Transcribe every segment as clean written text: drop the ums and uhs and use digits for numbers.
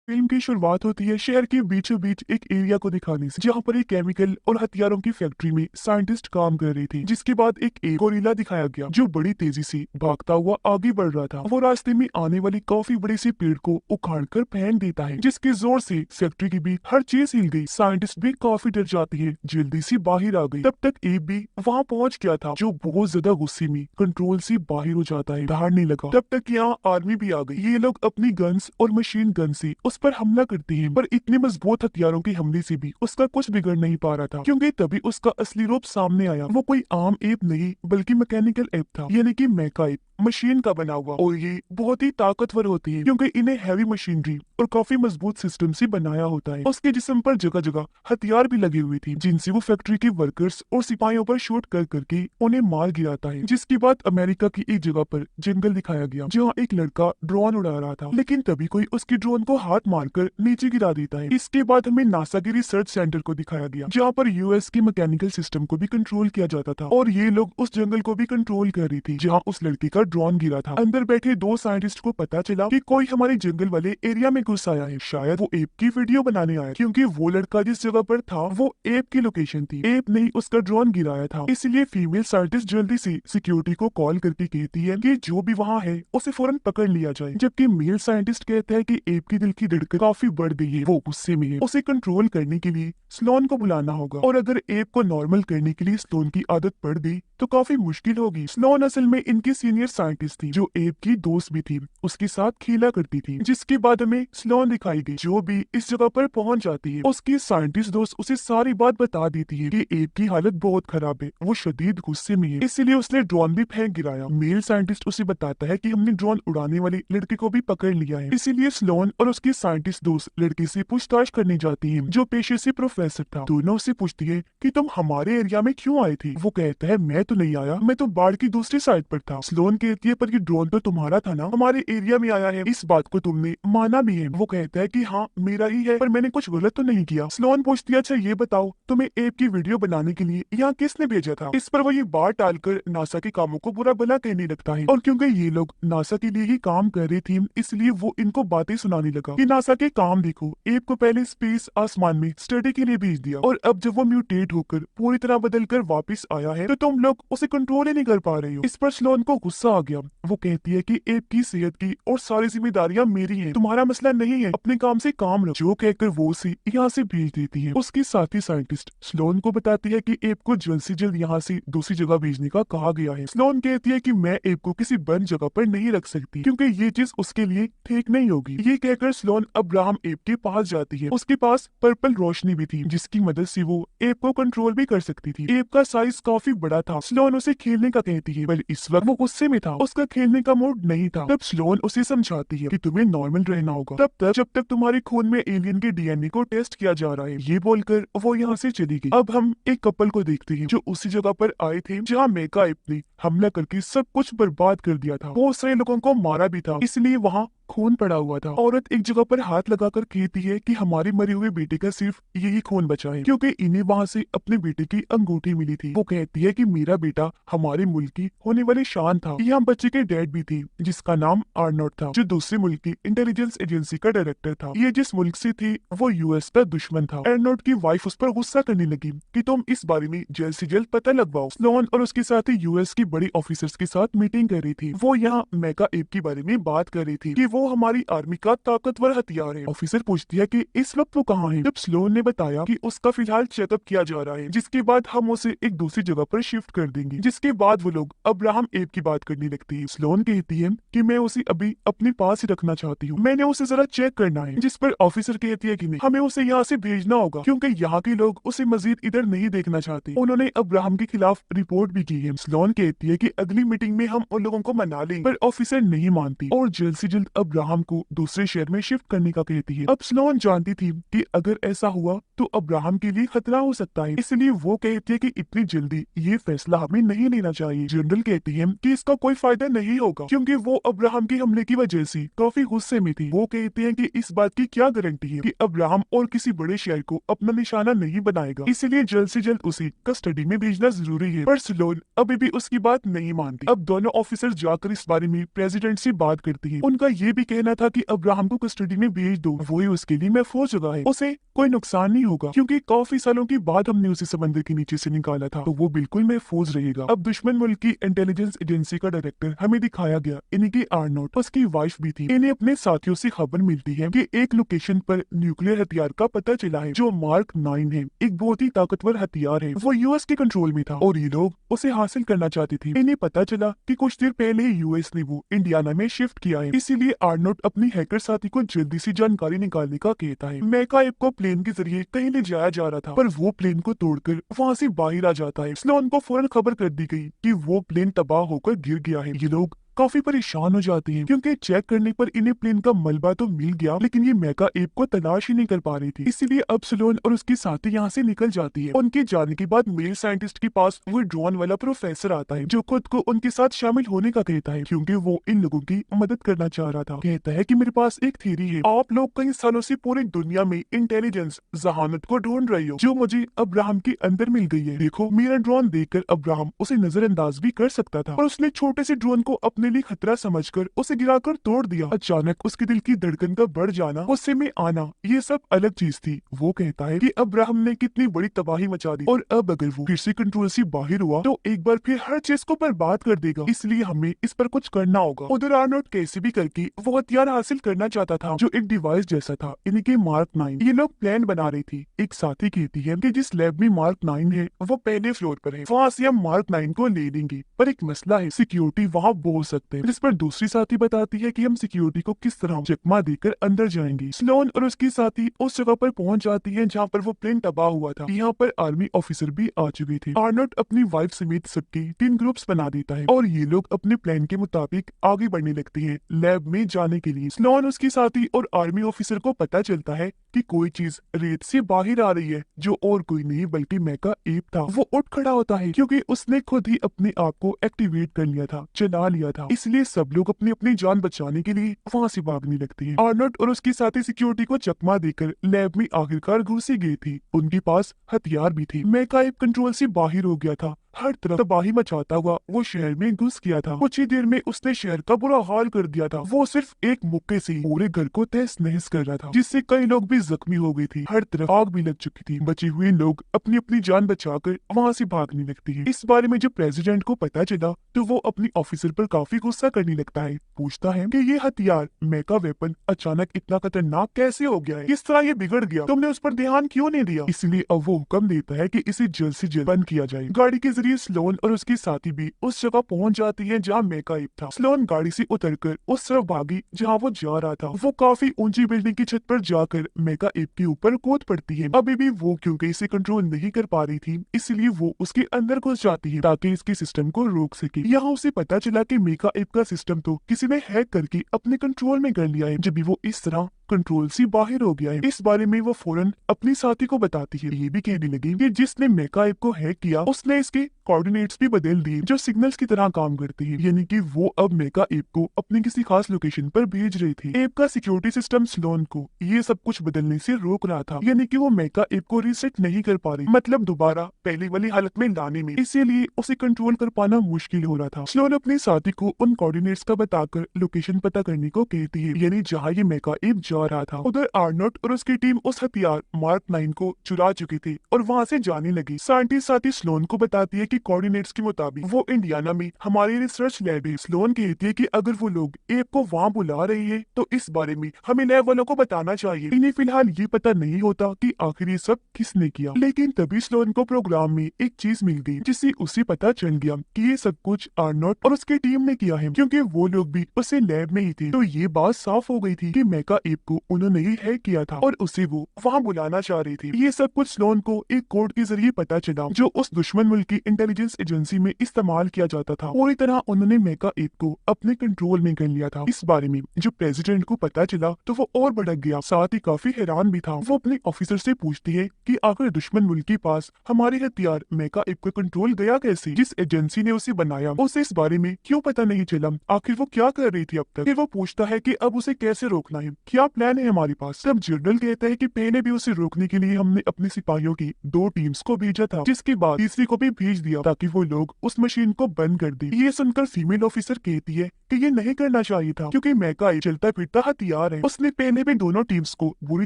Film की शुरुआत होती है शहर के बीचों बीच एक एरिया को दिखाने से, जहाँ पर एक केमिकल और हथियारों की फैक्ट्री में साइंटिस्ट काम कर रही थी। जिसके बाद एक गोरिल्ला दिखाया गया जो बड़ी तेजी से भागता हुआ आगे बढ़ रहा था। वो रास्ते में आने वाली काफी बड़ी सी पेड़ को उखाड़ कर फेंक देता है, जिसके जोर से फैक्ट्री की भी हर चीज हिल गई। साइंटिस्ट भी काफी डर जाती है, जल्दी से बाहर आ गई। तब तक एब भी वहाँ पहुंच गया था, जो बहुत ज्यादा गुस्से में कंट्रोल से बाहर हो जाता है, दहाड़ने लगा। तब तक यहाँ आर्मी भी आ गई। ये लोग अपनी गन्स और मशीन गन से उस पर हमला करती है, पर इतने मजबूत हथियारों के हमले से भी उसका कुछ बिगड़ नहीं पा रहा था, क्योंकि तभी उसका असली रूप सामने आया। वो कोई आम एप नहीं बल्कि मैकेनिकल एप था, यानी कि मेका एप, मशीन का बना हुआ। और ये बहुत ही ताकतवर होती है, क्योंकि इन्हें हैवी मशीनरी और काफी मजबूत सिस्टम से बनाया होता है। उसके जिस्म पर जगह जगह हथियार भी लगे हुए थे, जिनसे वो फैक्ट्री के वर्कर्स और सिपाहियों पर शूट कर करके उन्हें मार गिराता है। जिसके बाद अमेरिका की एक जगह पर जंगल दिखाया गया, जहाँ एक लड़का ड्रोन उड़ा रहा था, लेकिन तभी कोई उसके ड्रोन को हाथ मारकर नीचे गिरा देता है। इसके बाद हमें नासा के रिसर्च सेंटर को दिखाया गया, जहाँ पर यूएस के मैकेनिकल सिस्टम को भी कंट्रोल किया जाता था, और ये लोग उस जंगल को भी कंट्रोल कर रही थी, जहाँ उस लड़के का ड्रोन गिरा था। अंदर बैठे दो साइंटिस्ट को पता चला कि कोई हमारे जंगल वाले एरिया में घुस आया है। शायद वो एप की वीडियो बनाने आया, क्योंकि वो लड़का जिस जगह पर था वो एप की लोकेशन थी। एप ने उसका ड्रोन गिराया था, इसलिए फीमेल साइंटिस्ट जल्दी से सिक्योरिटी को कॉल करके कहती है कि जो भी वहाँ है उसे फौरन पकड़ लिया जाए। जबकि मेल साइंटिस्ट कहता है कि एप की दिल की धड़कन काफी बढ़ गई है, वो गुस्से में है। उसे कंट्रोल करने के लिए स्लोन को बुलाना होगा, और अगर एप को नॉर्मल करने के लिए स्लोन की आदत पड़ गई तो काफी मुश्किल होगी। स्लोन असल में इनकी सीनियर साइंटिस्ट थी, जो एप की दोस्त भी थी, उसके साथ खेला करती थी। जिसके बाद हमें स्लोन दिखाई गई, जो भी इस जगह पर पहुंच जाती है। उसकी साइंटिस्ट दोस्त उसे सारी बात बता देती है कि एप की हालत बहुत खराब है, वो शदीद गुस्से में है, इसलिए उसने ड्रोन भी फेंक गिराया। मेल साइंटिस्ट उसे बताता है कि हमने ड्रोन उड़ाने वाले लड़के को भी पकड़ लिया है। इसीलिए स्लोन और उसकी साइंटिस्ट दोस्त लड़के से पूछताछ करने जाती है, जो पेशे से प्रोफेसर था। दोनों उससे पूछती है कि तुम हमारे एरिया में क्यों आए थे। वो कहता है मैं तो नहीं आया, मैं तो बाढ़ की दूसरी साइड पर था। स्लोन कहती है पर ये ड्रोन तो तुम्हारा था ना, हमारे एरिया में आया है, इस बात को तुमने माना भी है। वो कहता है कि हाँ मेरा ही है, पर मैंने कुछ गलत तो नहीं किया। स्लोन पूछती है अच्छा ये बताओ तुम्हें एप की वीडियो बनाने के लिए यहाँ किसने भेजा था। इस पर वो ये बात टालकर नासा के कामों को बुरा भला कहने लगता है, और क्योंकि ये लोग नासा के लिए ही काम कर रही थी, इसलिए वो इनको बातें सुनाने लगा कि नासा के काम देखो, एप को पहले स्पेस आसमान में स्टडी के लिए भेज दिया, और अब जब वो म्यूटेट होकर पूरी तरह बदल कर वापिस आया है तो तुम लोग उसे कंट्रोल ही नहीं कर पा रहे हो। इस पर स्लोन को गुस्सा आ गया। वो कहती है कि एप की सेहत की और सारी जिम्मेदारियां मेरी हैं, तुम्हारा मसला नहीं है, अपने काम से काम लो। जो कहकर वो उसे यहाँ से भेज देती है। उसकी साथी साइंटिस्ट स्लोन को बताती है कि एप को जल्द से जल्द यहाँ से दूसरी जगह भेजने का कहा गया है। स्लोन कहती है कि मैं एप को किसी बंद जगह पर नहीं रख सकती, क्योंकि ये चीज उसके लिए ठीक नहीं होगी। ये कहकर स्लोन अब्राहम एप के पास जाती है। उसके पास पर्पल रोशनी भी थी, जिसकी मदद से वो एप को कंट्रोल भी कर सकती थी। एप का साइज काफी बड़ा था। स्लोन उसे खेलने का कहती है, पर इस वक्त वो गुस्से में था, उसका खेलने का मूड नहीं था। तब स्लोन उसे समझाती है कि तुम्हें नॉर्मल रहना होगा तब तक जब तक तुम्हारे खून में एलियन के डीएनए को टेस्ट किया जा रहा है। ये बोलकर वो यहाँ से चली गई। अब हम एक कपल को देखते हैं, जो उसी जगह पर आए थे जहाँ मेका एप ने हमला करके सब कुछ बर्बाद कर दिया था। बहुत सारे लोगों को मारा भी था, इसलिए वहाँ खून पड़ा हुआ था। औरत एक जगह पर हाथ लगाकर कहती है कि हमारे मरे हुए बेटे का सिर्फ यही खून बचा है, क्योंकि इन्हें वहाँ से अपने बेटे की अंगूठी मिली थी। वो कहती है कि मेरा बेटा हमारे मुल्क की होने वाली शान था। यहाँ बच्चे के डैड भी थी, जिसका नाम आर्नोल्ड था, जो दूसरे मुल्क की इंटेलिजेंस एजेंसी का डायरेक्टर था। ये जिस मुल्क से थी वो यूएस का दुश्मन था। आर्नोल्ड की वाइफ उस पर गुस्सा करने लगी कि तुम इस बारे में जल्द से जल्द पता लगवाओ। स्लोन और उसके साथी यूएस की बड़ी ऑफिसर्स के साथ मीटिंग कर रही थी। वो यहाँ मेका एप के बारे में बात कर रही थी कि वो हमारी आर्मी का ताकतवर हथियार है। ऑफिसर पूछती है कि इस वक्त वो कहाँ है। जब स्लोन ने बताया कि उसका फिलहाल चेकअप किया जा रहा है, जिसके बाद हम उसे एक दूसरी जगह पर शिफ्ट कर देंगे। जिसके बाद वो लोग अब्राहम एप की बात करने लगती है। स्लोन कहती है कि मैं उसे अभी अपने पास ही रखना चाहती हूँ, मैंने उसे जरा चेक करना है। जिस पर ऑफिसर कहती है कि नहीं, हमें उसे यहाँ से भेजना होगा, क्योंकि यहाँ के लोग उसे मजीद इधर नहीं देखना चाहते। उन्होंने अब्राहम के खिलाफ रिपोर्ट भी की है। स्लोन कहती है कि अगली मीटिंग में हम उन लोगों को मना लेंगे, पर ऑफिसर नहीं मानती और जल्द से जल्द अब्राहम को दूसरे शहर में शिफ्ट करने का कहती है। अब स्लोन जानती थी कि अगर ऐसा हुआ तो अब्राहम के लिए खतरा हो सकता है, इसलिए वो कहती है कि इतनी जल्दी ये फैसला हमें नहीं लेना चाहिए। जनरल कहती है कि इसका कोई फायदा नहीं होगा, क्योंकि वो अब्राहम के हमले की वजह से काफी गुस्से में थी। वो कहते हैं कि इस बात की क्या गारंटी है कि अब्राहम और किसी बड़े शहर को अपना निशाना नहीं बनाएगा, इसलिए जल्द से जल्द उसे कस्टडी में भेजना जरूरी है। पर स्लोन अभी भी उसकी बात नहीं मानती। अब दोनों ऑफिसर जाकर इस बारे में प्रेसिडेंट से बात करती है। उनका ये भी कहना था कि अब्राहम को कस्टडी में भेज दो, वही उसके लिए महफूज जगह है, उसे कोई नुकसान नहीं होगा क्योंकि काफी सालों के बाद हमने उसे समंदर के नीचे से निकाला था, तो वो बिल्कुल महफूज रहेगा। अब दुश्मन मुल्क की इंटेलिजेंस एजेंसी का डायरेक्टर हमें दिखाया गया, इन्हीं की आर्नोट, उसकी वाइफ भी थी। इन्हें अपने साथियों से खबर मिलती है कि एक लोकेशन पर न्यूक्लियर हथियार का पता चला है जो मार्क 9 है, एक बहुत ही ताकतवर हथियार है, वो यूएस के कंट्रोल में था और ये लोग उसे हासिल करना चाहते थे। इन्हें पता चला कि कुछ देर पहले ही यूएस ने वो इंडियाना में शिफ्ट किया है, इसीलिए आर्नोट अपनी हैकर साथी को जल्दी से जानकारी निकालने का कहता है। मैका एप को प्लेन के जरिए कहीं ले जाया जा रहा था, पर वो प्लेन को तोड़कर वहाँ से बाहर आ जाता है। स्लोन को फौरन खबर कर दी गई कि वो प्लेन तबाह होकर गिर गया है। ये लोग काफी परेशान हो जाते हैं क्योंकि चेक करने पर इन्हें प्लेन का मलबा तो मिल गया, लेकिन ये मेका एप को तलाश ही नहीं कर पा रही थी। इसीलिए अब सलोन और उसकी साथी यहाँ से निकल जाती है। उनके जाने के बाद मेल साइंटिस्ट के पास वो ड्रोन वाला प्रोफेसर आता है जो खुद को उनके साथ शामिल होने का कहता है क्योंकि वो इन लोगों की मदद करना चाह रहा था। कहता है कि मेरे पास एक थ्योरी है, आप लोग कई सालों से पूरी दुनिया में इंटेलिजेंस जहानत को ढूंढ रही हो जो मुझे अब्राहम के अंदर मिल गई है। देखो, मेरा ड्रोन देखकर अब्राहम उसे नजरअंदाज भी कर सकता था, पर उसने छोटे से ड्रोन को अपने लिए खतरा समझकर उसे गिराकर तोड़ दिया। अचानक उसके दिल की धड़कन का बढ़ जाना, गुस्से में आना, ये सब अलग चीज थी। वो कहता है कि अब्राहम ने कितनी बड़ी तबाही मचा दी और अब अगर वो फिर से कंट्रोल से बाहर हुआ तो एक बार फिर हर चीज को बर्बाद कर देगा, इसलिए हमें इस पर कुछ करना होगा। उधर आर्नोल्ड कैसे भी करके वो हथियार हासिल करना चाहता था जो एक डिवाइस जैसा था, इनके मार्क 9। ये लोग प्लान बना रही थी। एक साथी कहती है कि जिस लैब में मार्क 9 है वो पहले फ्लोर पर है, वहाँ से हम मार्क 9 को ले लेंगे, पर एक मसला है, सिक्योरिटी वहाँ बोल सकते हैं। जिस पर दूसरी साथी बताती है कि हम सिक्योरिटी को किस तरह चकमा देकर अंदर जाएंगे। स्लोन और उसकी साथी उस जगह पर पहुंच जाती है जहाँ पर वो प्लेन तबाह हुआ था। यहाँ पर आर्मी ऑफिसर भी आ चुके थे। आर्नोल्ड अपनी वाइफ समेत सबके 3 ग्रुप्स बना देता है और ये लोग अपने प्लान के मुताबिक आगे बढ़ने लगते हैं लैब में जाने के लिए। स्लोन, उसकी साथी और आर्मी ऑफिसर को पता चलता है कि कोई चीज रेत से बाहर आ रही है जो और कोई नहीं बल्कि मेका एप था। वो उठ खड़ा होता है क्योंकि उसने खुद ही अपने आप को एक्टिवेट कर लिया था, चला लिया था। इसलिए सब लोग अपनी अपनी जान बचाने के लिए वहाँ से भागने लगते हैं। आर्नोल्ड और उसकी साथी सिक्योरिटी को चकमा देकर लैब में आखिरकार घुस ही गए थे। उनके पास हथियार भी थे। मेका एप कंट्रोल से बाहर हो गया था। हर तरफ तबाही मचाता हुआ वो शहर में घुस गया था। कुछ ही देर में उसने शहर का बुरा हाल कर दिया था। वो सिर्फ एक मुक्के से पूरे घर को तहस नहस कर रहा था, जिससे कई लोग भी जख्मी हो गए थे। हर तरफ आग भी लग चुकी थी। बचे हुए लोग अपनी अपनी जान बचाकर वहाँ से भागने लगते हैं। इस बारे में जब प्रेसिडेंट को पता चला तो वो अपनी ऑफिसर पर काफी गुस्सा करने लगता है। पूछता है कि ये हथियार मेका वेपन अचानक इतना खतरनाक कैसे हो गया है, किस तरह ये बिगड़ गया, तुमने उस पर ध्यान क्यों नहीं दिया। इसलिए अब वो हुक्म देता है कि इसे जल्द से जल्द बंद किया जाए। गाड़ी के जरिए स्लोन और उसकी साथी भी उस जगह पहुंच जाती है जहाँ मेका एप था। स्लोन गाड़ी से उतरकर उस तरफ भागी जहाँ वो जा रहा था। वो काफी ऊंची बिल्डिंग की छत पर जाकर मेका एप के ऊपर कूद पड़ती है। अभी भी वो क्योंकि इसे कंट्रोल नहीं कर पा रही थी, इसलिए वो उसके अंदर घुस जाती है ताकि इसके सिस्टम को रोक सके। यहाँ उसे पता चला कि मेका एप का सिस्टम तो किसी ने हैक करके अपने कंट्रोल में कर लिया है, जब भी वो इस तरह कंट्रोल से बाहर हो गया है। इस बारे में वो फौरन अपनी साथी को बताती है। ये भी कहने लगी कि जिसने मेका एप को हैक किया उसने इसके कोऑर्डिनेट्स भी बदल दिए जो सिग्नल्स की तरह काम करते हैं, यानी कि वो अब मेका एप को अपनी किसी खास लोकेशन पर भेज रहे थे। एप का सिक्योरिटी सिस्टम स्लोन को ये सब कुछ बदलने से रोक रहा था, यानी कि वो मेका एप को रीसेट नहीं कर पा रही, मतलब दोबारा पहले वाली हालत में लाने में, इसीलिए उसे कंट्रोल कर पाना मुश्किल हो रहा था। स्लोन अपनी साथी को उन कोऑर्डिनेट्स का बताकर लोकेशन पता करने को कहती है, यानी जहाँ ये मेका एप जा रहा था। उधर आर्नोल्ड और उसकी टीम उस हथियार मार्क 9 को चुरा चुकी थी और वहाँ से जाने लगी। साइंटिस्ट साथी स्लोन को बताती है कि कोऑर्डिनेट्स के मुताबिक वो इंडियाना में हमारी रिसर्च लैब है। स्लोन कहती है कि अगर वो लोग एप को वहाँ बुला रही है तो इस बारे में हमें लैब वालों को बताना चाहिए। इन्हें फिलहाल ये पता नहीं होता कि आखिर ये सब किसने किया, लेकिन तभी स्लोन को प्रोग्राम में एक चीज मिल गई जिससे उसे पता चल गया कि ये सब कुछ आर्नोल्ड और उसकी टीम ने किया है, क्योंकि वो लोग भी उसे लैब में ही थे। तो ये बात साफ हो गई थी कि मेका एप को उन्होंने ही हैक किया था और उसे वो वहाँ बुलाना चाह रही थी। ये सब कुछ स्लोन को एक कोड के जरिए पता चला जो उस दुश्मन मुल्क की इंटेलिजेंस एजेंसी में इस्तेमाल किया जाता था। पूरी तरह उन्होंने मेका एप को अपने कंट्रोल में कर लिया था। इस बारे में जब प्रेसिडेंट को पता चला तो वो और भड़क गया, साथ ही काफी हैरान भी था। वो अपने ऑफिसर से पूछती है कि आखिर दुश्मन मुल्क के पास हमारे हथियार मेका एप का कंट्रोल गया कैसे, जिस एजेंसी ने उसे बनाया उसे इस बारे में क्यों पता नहीं चला, आखिर वो क्या कर रही थी अब तक। फिर वो पूछता है कि अब उसे कैसे रोकना है, क्या प्लान है हमारे पास। तब जनरल कहता है कि पहले भी उसे रोकने के लिए हमने अपने सिपाहियों की 2 टीम्स को भेजा था, जिसके बाद तीसरी को भी भेज दिया दिया ताकि वो लोग उस मशीन को बंद कर दे। ये सुनकर फीमेल ऑफिसर कहती है कि ये नहीं करना चाहिए था क्योंकि मेका एक चलता फिरता हथियार है, उसने पहले भी दोनों टीम्स को बुरी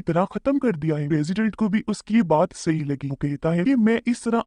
तरह खत्म कर दिया है। प्रेसिडेंट को भी उसकी ये बात सही लगी। वो कहता है कि मैं इस तरह